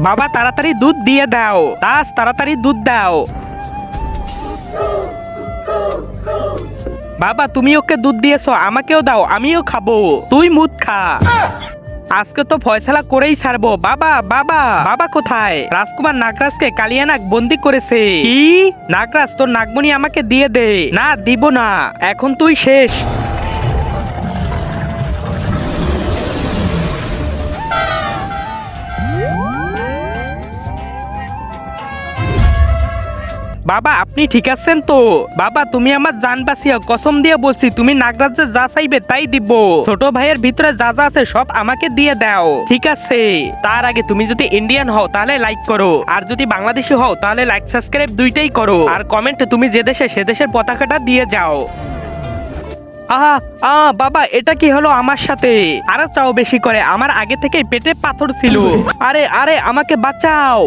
বাবা তাড়াতাড়ি দুধ দিয়ে দাও, তাস তাড়াতাড়ি দুধ দাও। বাবা তুমি ওকে দুধ দিয়েছো, আমাকেও দাও, আমিও খাবো। তুই মুদ খা। আজকে তো ফয়সালা করেই ছাড়বো। বাবা বাবা বাবা কোথায়? রাজকুমার নাগরাজকে কালিয়ানাগ বন্দি করেছে। কি? নাগরাজ তোর নাগমণি আমাকে দিয়ে দে। না দিব না, এখন তুই শেষ। বাবা আপনি ঠিক আছেন তো? বাবা তুমি আমার জান বাঁচিয়া, কসম দিয়ে বলছি তুমি নাগরাজে যা চাইবে তাই দিব। ছোট ভাইয়ের ভিতরে যা যা আছে সব আমাকে দিয়ে দাও, ঠিক আছে? তার আগে তুমি যদি ইন্ডিয়ান হও তাহলে লাইক করো, আর যদি বাংলাদেশি হও তাহলে লাইক সাবস্ক্রাইব দুইটাই করো, আর কমেন্টে তুমি যে দেশে সে দেশের পতাকাটা দিয়ে যাও। বাবা এটা কি হলো আমার সাথে? আরো চাও বেশি করে, আমার আগে থেকেই পেটে পাথর ছিল। আরে আরে আমাকে বাঁচাও।